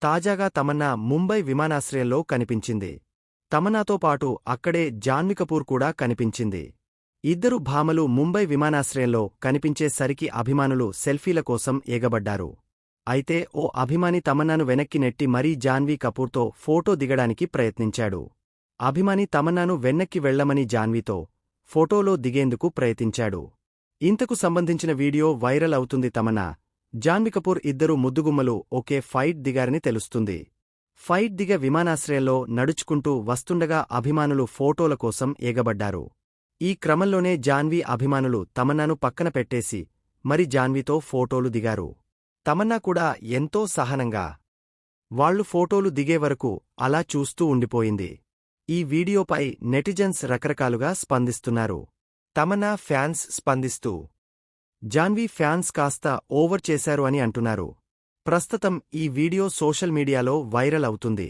తాజాగా తమన్నా ముంబై విమానాశ్రయంలో కనిపించింది. తమన్నాతో పాటు అక్కడే జాన్వీ కపూర్ కూడా కనిపించింది. ఇద్దరు భామలు ముంబై విమానాశ్రయంలో కనిపించేసరికి అభిమానులు సెల్ఫీల కోసం ఎగబడ్డారు. అయితే ఓ అభిమాని తమన్నాను వెనక్కి నెట్టి మరీ జాన్వీ కపూర్తో ఫోటో దిగడానికి ప్రయత్నించాడు. అభిమాని తమన్నాను వెనక్కి వెళ్లమని జాన్వీతో ఫోటోలో దిగేందుకు ప్రయత్నించాడు. ఇంతకు సంబంధించిన వీడియో వైరల్ అవుతుంది. తమన్నా, జాన్వీ కపూర్ ఇద్దరు ముద్దుగుమ్మలు ఒకే ఫైట్ దిగారని తెలుస్తుంది. ఫైట్ దిగ విమానాశ్రయంలో నడుచుకుంటూ వస్తుండగా అభిమానులు ఫోటోల కోసం ఎగబడ్డారు. ఈ క్రమంలోనే జాన్వీ అభిమానులు తమన్నాను పక్కన పెట్టేసి మరి జాన్వీతో ఫోటోలు దిగారు. తమన్నా కూడా ఎంతో సహనంగా వాళ్లు ఫోటోలు దిగే వరకు అలా చూస్తూ ఉండిపోయింది. ఈ వీడియోపై నెటిజన్స్ రకరకాలుగా స్పందిస్తున్నారు. తమన్నా ఫ్యాన్స్ స్పందిస్తూ జాన్వీ ఫ్యాన్స్ కాస్త ఓవర్ చేశారు అని అంటున్నారు. ప్రస్తుతం ఈ వీడియో సోషల్ మీడియాలో వైరల్ అవుతుంది.